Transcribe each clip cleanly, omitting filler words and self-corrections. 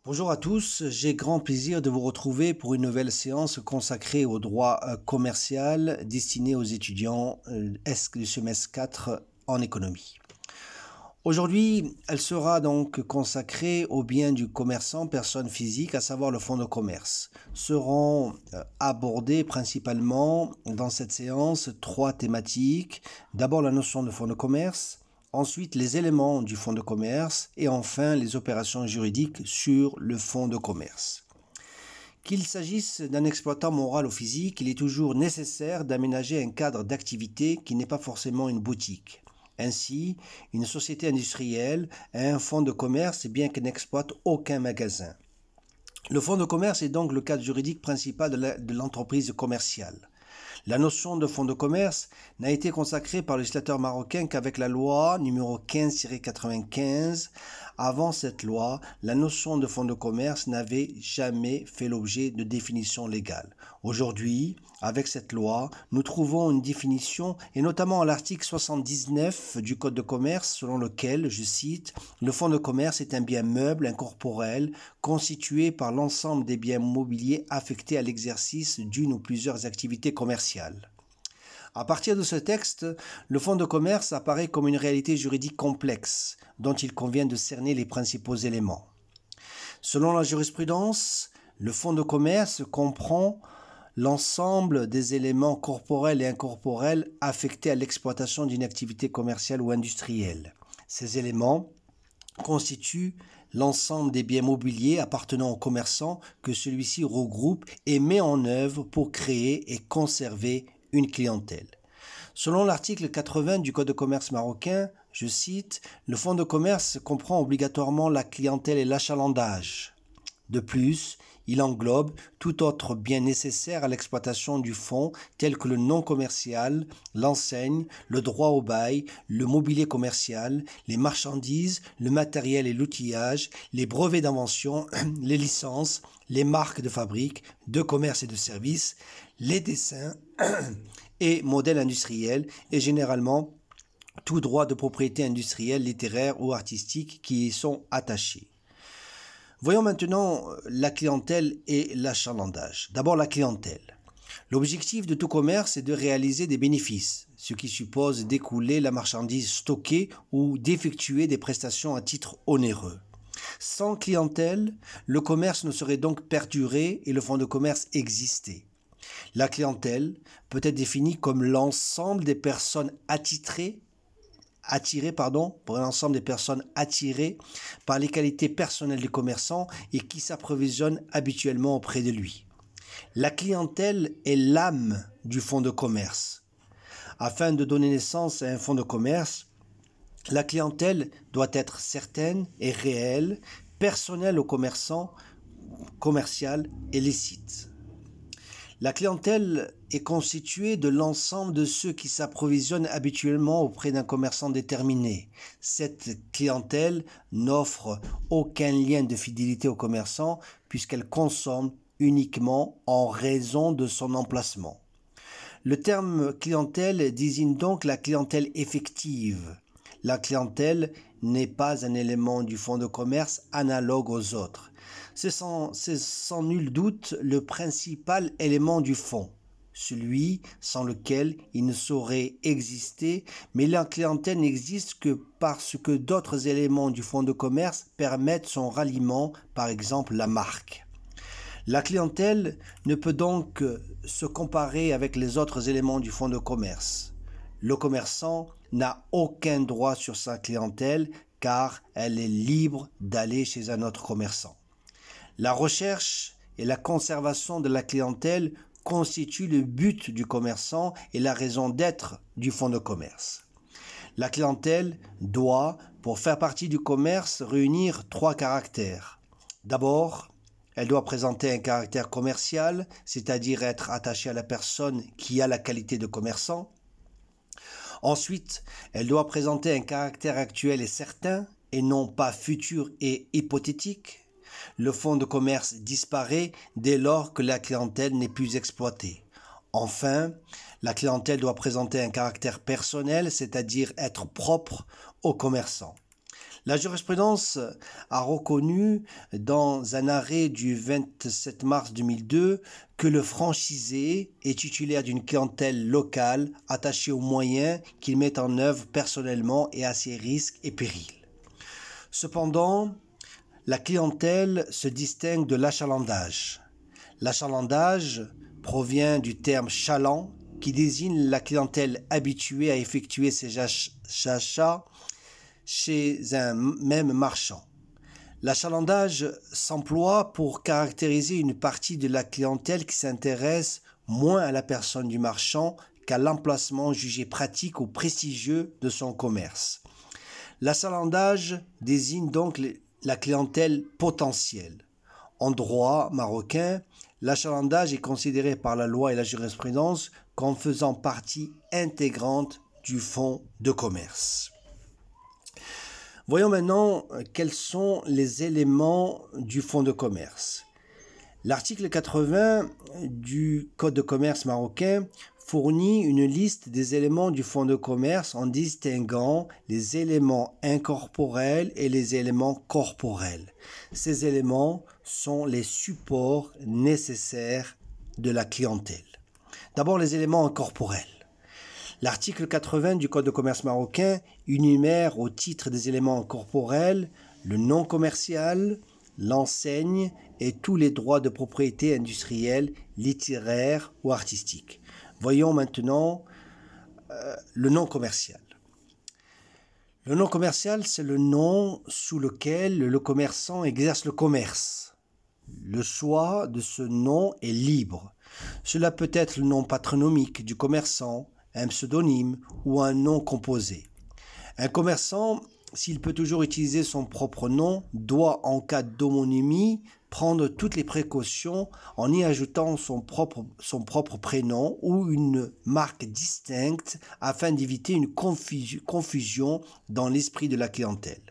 Bonjour à tous, j'ai grand plaisir de vous retrouver pour une nouvelle séance consacrée au droit commercial destiné aux étudiants du semestre 4 en économie. Aujourd'hui, elle sera donc consacrée aux biens du commerçant, personne physique, à savoir le fonds de commerce. Seront abordées principalement dans cette séance trois thématiques. D'abord la notion de fonds de commerce, ensuite les éléments du fonds de commerce et enfin les opérations juridiques sur le fonds de commerce. Qu'il s'agisse d'un exploitant moral ou physique, il est toujours nécessaire d'aménager un cadre d'activité qui n'est pas forcément une boutique. Ainsi, une société industrielle a un fonds de commerce bien qu'elle n'exploite aucun magasin. Le fonds de commerce est donc le cadre juridique principal de l'entreprise commerciale. La notion de fonds de commerce n'a été consacrée par le législateur marocain qu'avec la loi numéro 15-95. Avant cette loi, la notion de fonds de commerce n'avait jamais fait l'objet de définition légale. Aujourd'hui, avec cette loi, nous trouvons une définition, et notamment à l'article 79 du Code de commerce, selon lequel, je cite, « Le fonds de commerce est un bien meuble incorporel constitué par l'ensemble des biens mobiliers affectés à l'exercice d'une ou plusieurs activités commerciales. » À partir de ce texte, le fonds de commerce apparaît comme une réalité juridique complexe dont il convient de cerner les principaux éléments. Selon la jurisprudence, le fonds de commerce comprend l'ensemble des éléments corporels et incorporels affectés à l'exploitation d'une activité commerciale ou industrielle. Ces éléments constituent l'ensemble des biens mobiliers appartenant au commerçant que celui-ci regroupe et met en œuvre pour créer et conserver une clientèle. Selon l'article 80 du Code de commerce marocain, je cite, « Le fonds de commerce comprend obligatoirement la clientèle et l'achalandage. De plus, il englobe tout autre bien nécessaire à l'exploitation du fonds, tel que le non commercial, l'enseigne, le droit au bail, le mobilier commercial, les marchandises, le matériel et l'outillage, les brevets d'invention, les licences, les marques de fabrique, de commerce et de services, les dessins et modèles industriels et généralement tout droit de propriété industrielle, littéraire ou artistique qui y sont attachés. » Voyons maintenant la clientèle et l'achalandage. D'abord la clientèle. L'objectif de tout commerce est de réaliser des bénéfices, ce qui suppose d'écouler la marchandise stockée ou d'effectuer des prestations à titre onéreux. Sans clientèle, le commerce ne serait donc perduré et le fonds de commerce exister. La clientèle peut être définie comme l'ensemble des personnes attirées par les qualités personnelles du commerçant et qui s'approvisionnent habituellement auprès de lui. La clientèle est l'âme du fonds de commerce. Afin de donner naissance à un fonds de commerce, la clientèle doit être certaine et réelle, personnelle au commerçant, commerciale et licite. La clientèle est constituée de l'ensemble de ceux qui s'approvisionnent habituellement auprès d'un commerçant déterminé. Cette clientèle n'offre aucun lien de fidélité au commerçant puisqu'elle consomme uniquement en raison de son emplacement. Le terme clientèle désigne donc la clientèle effective. La clientèle n'est pas un élément du fonds de commerce analogue aux autres. C'est sans nul doute le principal élément du fonds, celui sans lequel il ne saurait exister, mais la clientèle n'existe que parce que d'autres éléments du fonds de commerce permettent son ralliement, par exemple la marque. La clientèle ne peut donc se comparer avec les autres éléments du fonds de commerce. Le commerçant n'a aucun droit sur sa clientèle car elle est libre d'aller chez un autre commerçant. La recherche et la conservation de la clientèle constituent le but du commerçant et la raison d'être du fonds de commerce. La clientèle doit, pour faire partie du commerce, réunir trois caractères. D'abord, elle doit présenter un caractère commercial, c'est-à-dire être attachée à la personne qui a la qualité de commerçant. Ensuite, elle doit présenter un caractère actuel et certain, et non pas futur et hypothétique. Le fonds de commerce disparaît dès lors que la clientèle n'est plus exploitée. Enfin, la clientèle doit présenter un caractère personnel, c'est-à-dire être propre aux commerçants. La jurisprudence a reconnu dans un arrêt du 27 mars 2002 que le franchisé est titulaire d'une clientèle locale attachée aux moyens qu'il met en œuvre personnellement et à ses risques et périls. Cependant, la clientèle se distingue de l'achalandage. L'achalandage provient du terme chaland qui désigne la clientèle habituée à effectuer ses achats chez un même marchand. L'achalandage s'emploie pour caractériser une partie de la clientèle qui s'intéresse moins à la personne du marchand qu'à l'emplacement jugé pratique ou prestigieux de son commerce. L'achalandage désigne donc la clientèle potentielle. En droit marocain, l'achalandage est considéré par la loi et la jurisprudence comme faisant partie intégrante du fonds de commerce. Voyons maintenant quels sont les éléments du fonds de commerce. L'article 80 du Code de commerce marocain fournit une liste des éléments du fonds de commerce en distinguant les éléments incorporels et les éléments corporels. Ces éléments sont les supports nécessaires de la clientèle. D'abord, les éléments incorporels. L'article 80 du Code de commerce marocain énumère au titre des éléments corporels le nom commercial, l'enseigne et tous les droits de propriété industrielle, littéraire ou artistique. Voyons maintenant le nom commercial. Le nom commercial, c'est le nom sous lequel le commerçant exerce le commerce. Le choix de ce nom est libre. Cela peut être le nom patronymique du commerçant, un pseudonyme ou un nom composé. Un commerçant, s'il peut toujours utiliser son propre nom, doit, en cas d'homonymie, prendre toutes les précautions en y ajoutant son propre prénom ou une marque distincte afin d'éviter une confusion dans l'esprit de la clientèle.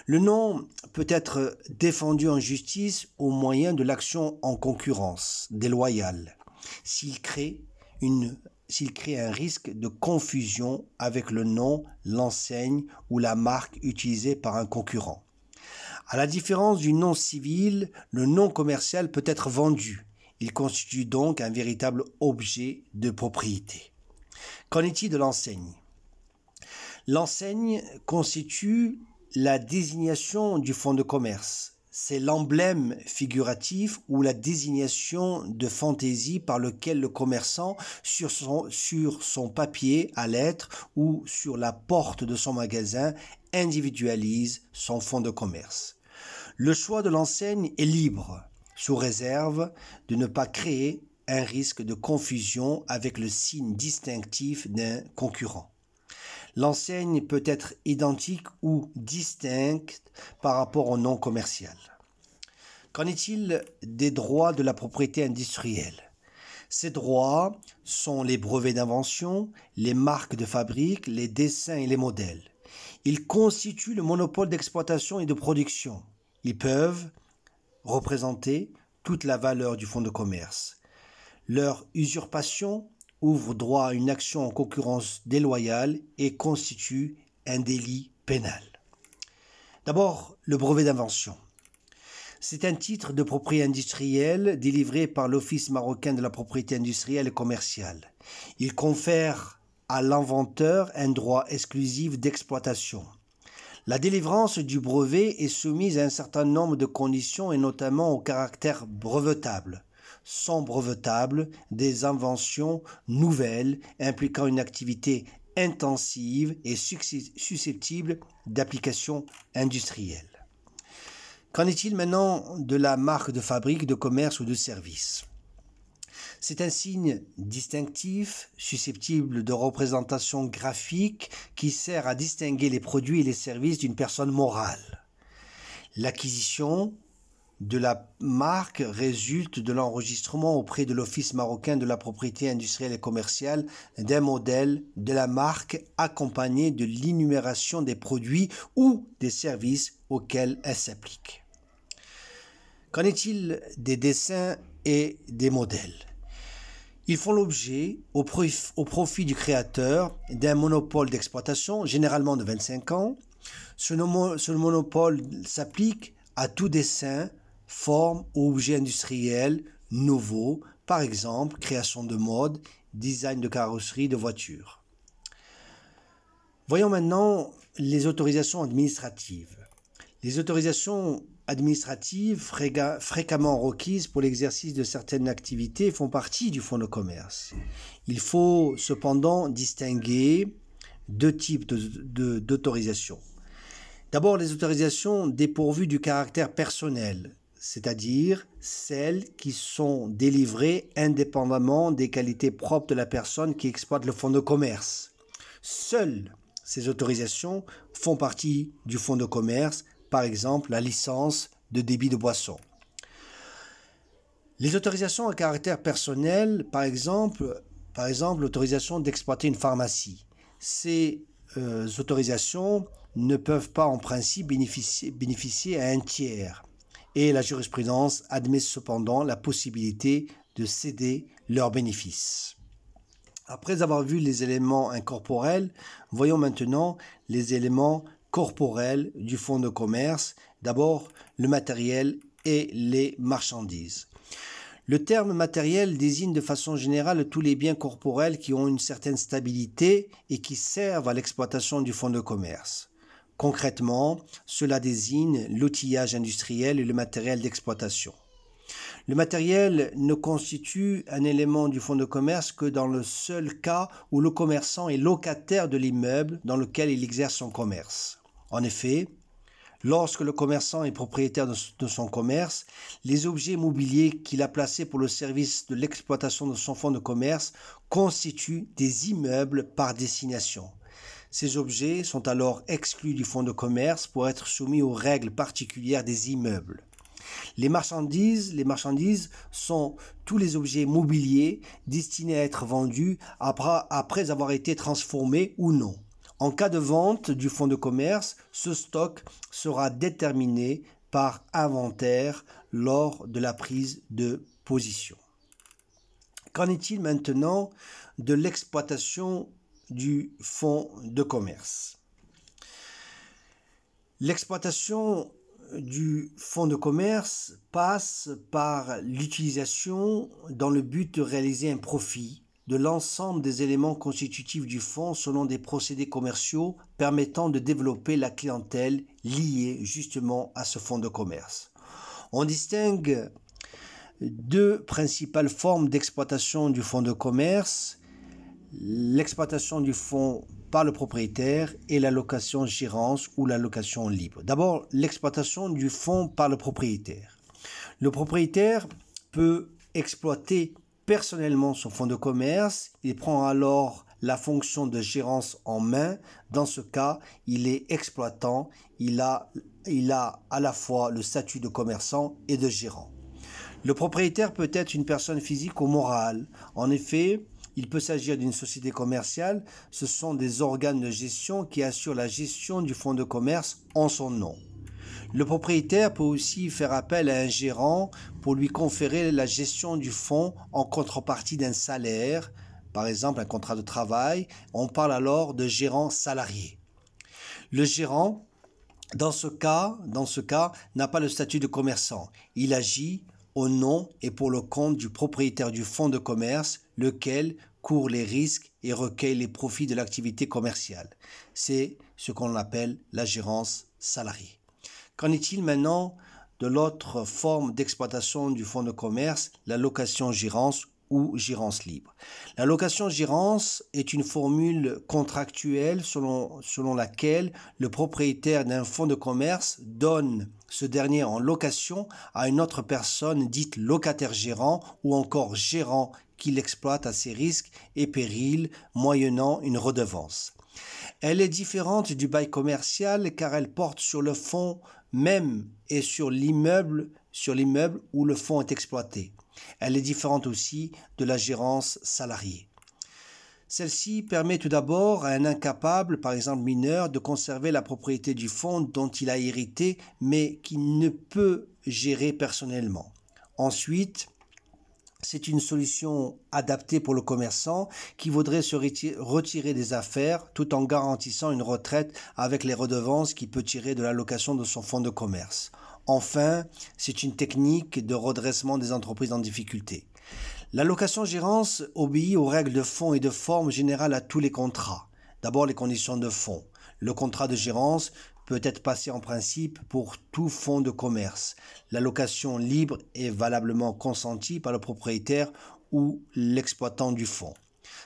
Le nom peut être défendu en justice au moyen de l'action en concurrence déloyale s'il crée un risque de confusion avec le nom, l'enseigne ou la marque utilisée par un concurrent. À la différence du nom civil, le nom commercial peut être vendu. Il constitue donc un véritable objet de propriété. Qu'en est-il de l'enseigne? L'enseigne constitue la désignation du fonds de commerce. C'est l'emblème figuratif ou la désignation de fantaisie par lequel le commerçant, sur son papier à lettres ou sur la porte de son magasin, individualise son fonds de commerce. Le choix de l'enseigne est libre, sous réserve de ne pas créer un risque de confusion avec le signe distinctif d'un concurrent. L'enseigne peut être identique ou distincte par rapport au nom commercial. Qu'en est-il des droits de la propriété industrielle? Ces droits sont les brevets d'invention, les marques de fabrique, les dessins et les modèles. Ils constituent le monopole d'exploitation et de production. Ils peuvent représenter toute la valeur du fonds de commerce. Leur usurpation ouvre droit à une action en concurrence déloyale et constitue un délit pénal. D'abord, le brevet d'invention. C'est un titre de propriété industrielle délivré par l'Office marocain de la propriété industrielle et commerciale. Il confère à l'inventeur un droit exclusif d'exploitation. La délivrance du brevet est soumise à un certain nombre de conditions et notamment au caractère brevetable. Sont brevetables des inventions nouvelles impliquant une activité intensive et susceptible d'application industrielle. Qu'en est-il maintenant de la marque de fabrique, de commerce ou de service? C'est un signe distinctif, susceptible de représentation graphique qui sert à distinguer les produits et les services d'une personne morale. L'acquisition de la marque résulte de l'enregistrement auprès de l'Office marocain de la propriété industrielle et commerciale d'un modèle de la marque accompagné de l'énumération des produits ou des services auxquels elle s'applique. Qu'en est-il des dessins et des modèles? Ils font l'objet, au profit du créateur, d'un monopole d'exploitation, généralement de 25 ans, Ce monopole s'applique à tout dessin, forme ou objet industriel nouveau, par exemple création de mode, design de carrosserie de voitures. Voyons maintenant les autorisations administratives. Les autorisations administratives fréquemment requises pour l'exercice de certaines activités font partie du fonds de commerce. Il faut cependant distinguer deux types d'autorisations. D'abord, les autorisations dépourvues du caractère personnel, c'est-à-dire celles qui sont délivrées indépendamment des qualités propres de la personne qui exploite le fonds de commerce. Seules ces autorisations font partie du fonds de commerce, par exemple la licence de débit de boisson. Les autorisations à caractère personnel, par exemple l'autorisation d'exploiter une pharmacie. Ces autorisations ne peuvent pas en principe bénéficier à un tiers. Et la jurisprudence admet cependant la possibilité de céder leurs bénéfices. Après avoir vu les éléments incorporels, voyons maintenant les éléments corporels du fonds de commerce. D'abord, le matériel et les marchandises. Le terme matériel désigne de façon générale tous les biens corporels qui ont une certaine stabilité et qui servent à l'exploitation du fonds de commerce. Concrètement, cela désigne l'outillage industriel et le matériel d'exploitation. Le matériel ne constitue un élément du fonds de commerce que dans le seul cas où le commerçant est locataire de l'immeuble dans lequel il exerce son commerce. En effet, lorsque le commerçant est propriétaire de son commerce, les objets mobiliers qu'il a placés pour le service de l'exploitation de son fonds de commerce constituent des immeubles par destination. Ces objets sont alors exclus du fonds de commerce pour être soumis aux règles particulières des immeubles. Les marchandises sont tous les objets mobiliers destinés à être vendus après avoir été transformés ou non. En cas de vente du fonds de commerce, ce stock sera déterminé par inventaire lors de la prise de position. Qu'en est-il maintenant de l'exploitation du fonds de commerce? L'exploitation du fonds de commerce passe par l'utilisation dans le but de réaliser un profit de l'ensemble des éléments constitutifs du fonds selon des procédés commerciaux permettant de développer la clientèle liée justement à ce fonds de commerce. On distingue deux principales formes d'exploitation du fonds de commerce: l'exploitation du fonds par le propriétaire et la location-gérance ou la location libre. D'abord, l'exploitation du fonds par le propriétaire. Le propriétaire peut exploiter personnellement son fonds de commerce. Il prend alors la fonction de gérance en main. Dans ce cas, il est exploitant. Il a à la fois le statut de commerçant et de gérant. Le propriétaire peut être une personne physique ou morale. En effet, il peut s'agir d'une société commerciale. Ce sont des organes de gestion qui assurent la gestion du fonds de commerce en son nom. Le propriétaire peut aussi faire appel à un gérant pour lui conférer la gestion du fonds en contrepartie d'un salaire, par exemple un contrat de travail. On parle alors de gérant salarié. Le gérant, dans ce cas, n'a pas le statut de commerçant. Il agit au nom et pour le compte du propriétaire du fonds de commerce, lequel court les risques et recueille les profits de l'activité commerciale. C'est ce qu'on appelle la gérance salariée. Qu'en est-il maintenant de l'autre forme d'exploitation du fonds de commerce, la location-gérance ou gérance libre? La location-gérance est une formule contractuelle selon laquelle le propriétaire d'un fonds de commerce donne ce dernier en location à une autre personne dite locataire-gérant ou encore gérant qui l'exploite à ses risques et périls moyennant une redevance. Elle est différente du bail commercial car elle porte sur le fonds même et sur l'immeuble où le fonds est exploité. Elle est différente aussi de la gérance salariée. Celle-ci permet tout d'abord à un incapable, par exemple mineur, de conserver la propriété du fonds dont il a hérité mais qu'il ne peut gérer personnellement. Ensuite, C'est une solution adaptée pour le commerçant qui voudrait se retirer des affaires tout en garantissant une retraite avec les redevances qu'il peut tirer de l'allocation de son fonds de commerce. Enfin, c'est une technique de redressement des entreprises en difficulté. L'allocation-gérance obéit aux règles de fond et de forme générales à tous les contrats. D'abord, les conditions de fond. Le contrat de gérance peut être passé en principe pour tout fonds de commerce. L'allocation libre est valablement consentie par le propriétaire ou l'exploitant du fonds.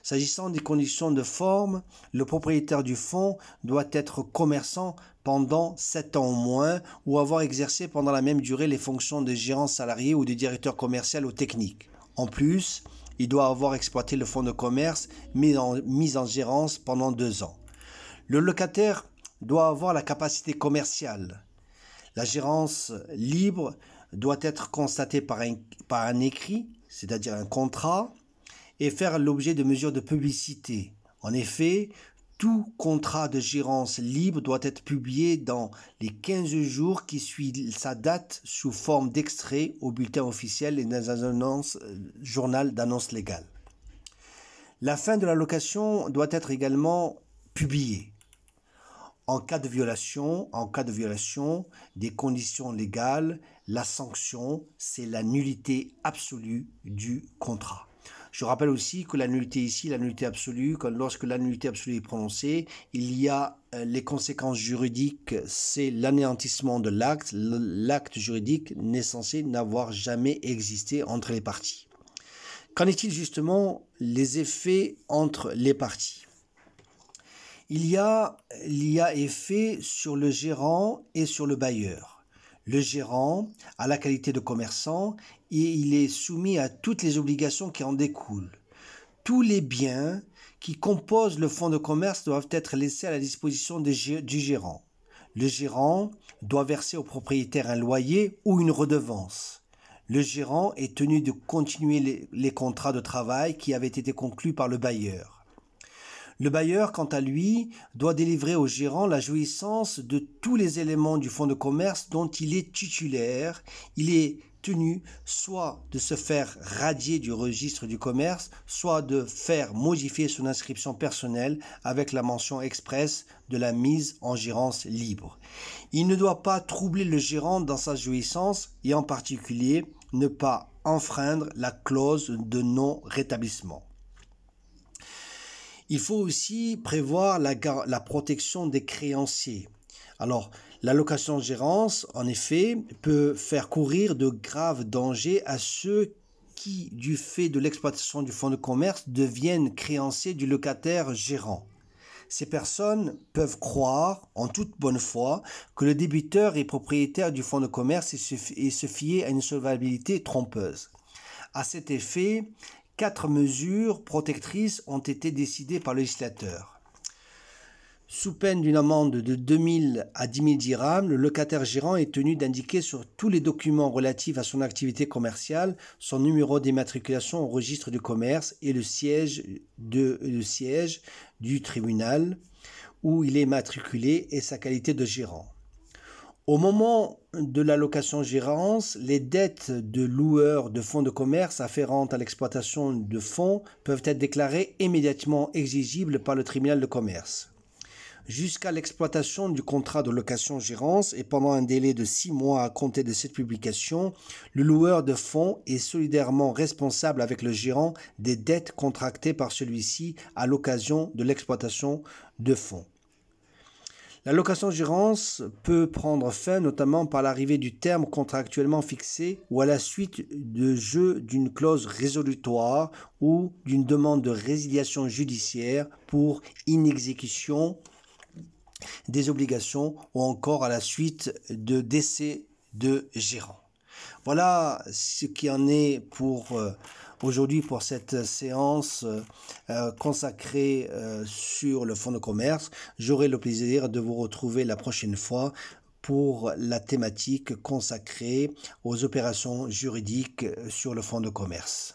S'agissant des conditions de forme, le propriétaire du fonds doit être commerçant pendant 7 ans au moins ou avoir exercé pendant la même durée les fonctions de gérant salarié ou de directeur commercial ou technique. En plus, il doit avoir exploité le fonds de commerce mis en gérance pendant 2 ans. Le locataire doit avoir la capacité commerciale. La gérance libre doit être constatée par un écrit, c'est-à-dire un contrat, et faire l'objet de mesures de publicité. En effet, tout contrat de gérance libre doit être publié dans les 15 jours qui suivent sa date sous forme d'extrait au bulletin officiel et dans un journal d'annonce légale. La fin de la location doit être également publiée. En cas de violation des conditions légales, la sanction, c'est la nullité absolue du contrat. Je rappelle aussi que la nullité ici, la nullité absolue, lorsque la nullité absolue est prononcée, il y a les conséquences juridiques, c'est l'anéantissement de l'acte. L'acte juridique n'est censé n'avoir jamais existé entre les parties. Qu'en est-il justement les effets entre les parties ? Il y a effet sur le gérant et sur le bailleur. Le gérant a la qualité de commerçant et il est soumis à toutes les obligations qui en découlent. Tous les biens qui composent le fonds de commerce doivent être laissés à la disposition du gérant. Le gérant doit verser au propriétaire un loyer ou une redevance. Le gérant est tenu de continuer les contrats de travail qui avaient été conclus par le bailleur. Le bailleur, quant à lui, doit délivrer au gérant la jouissance de tous les éléments du fonds de commerce dont il est titulaire. Il est tenu soit de se faire radier du registre du commerce, soit de faire modifier son inscription personnelle avec la mention expresse de la mise en gérance libre. Il ne doit pas troubler le gérant dans sa jouissance et en particulier ne pas enfreindre la clause de non-rétablissement. Il faut aussi prévoir la protection des créanciers. Alors, l'allocation-gérance, en effet, peut faire courir de graves dangers à ceux qui, du fait de l'exploitation du fonds de commerce, deviennent créanciers du locataire gérant. Ces personnes peuvent croire, en toute bonne foi, que le débiteur est propriétaire du fonds de commerce et se fier à une solvabilité trompeuse. À cet effet, 4 mesures protectrices ont été décidées par le législateur. Sous peine d'une amende de 2000 à 10 000 dirhams, le locataire gérant est tenu d'indiquer sur tous les documents relatifs à son activité commerciale son numéro d'immatriculation au registre du commerce et le siège du tribunal où il est matriculé et sa qualité de gérant. Au moment de la location-gérance, les dettes de loueurs de fonds de commerce afférentes à l'exploitation de fonds peuvent être déclarées immédiatement exigibles par le tribunal de commerce. Jusqu'à l'exploitation du contrat de location-gérance et pendant un délai de 6 mois à compter de cette publication, le loueur de fonds est solidairement responsable avec le gérant des dettes contractées par celui-ci à l'occasion de l'exploitation de fonds. La location-gérance peut prendre fin notamment par l'arrivée du terme contractuellement fixé ou à la suite de jeu d'une clause résolutoire ou d'une demande de résiliation judiciaire pour inexécution des obligations ou encore à la suite de décès de gérant. Voilà ce qui en est pour aujourd'hui pour cette séance consacrée sur le fonds de commerce. J'aurai le plaisir de vous retrouver la prochaine fois pour la thématique consacrée aux opérations juridiques sur le fonds de commerce.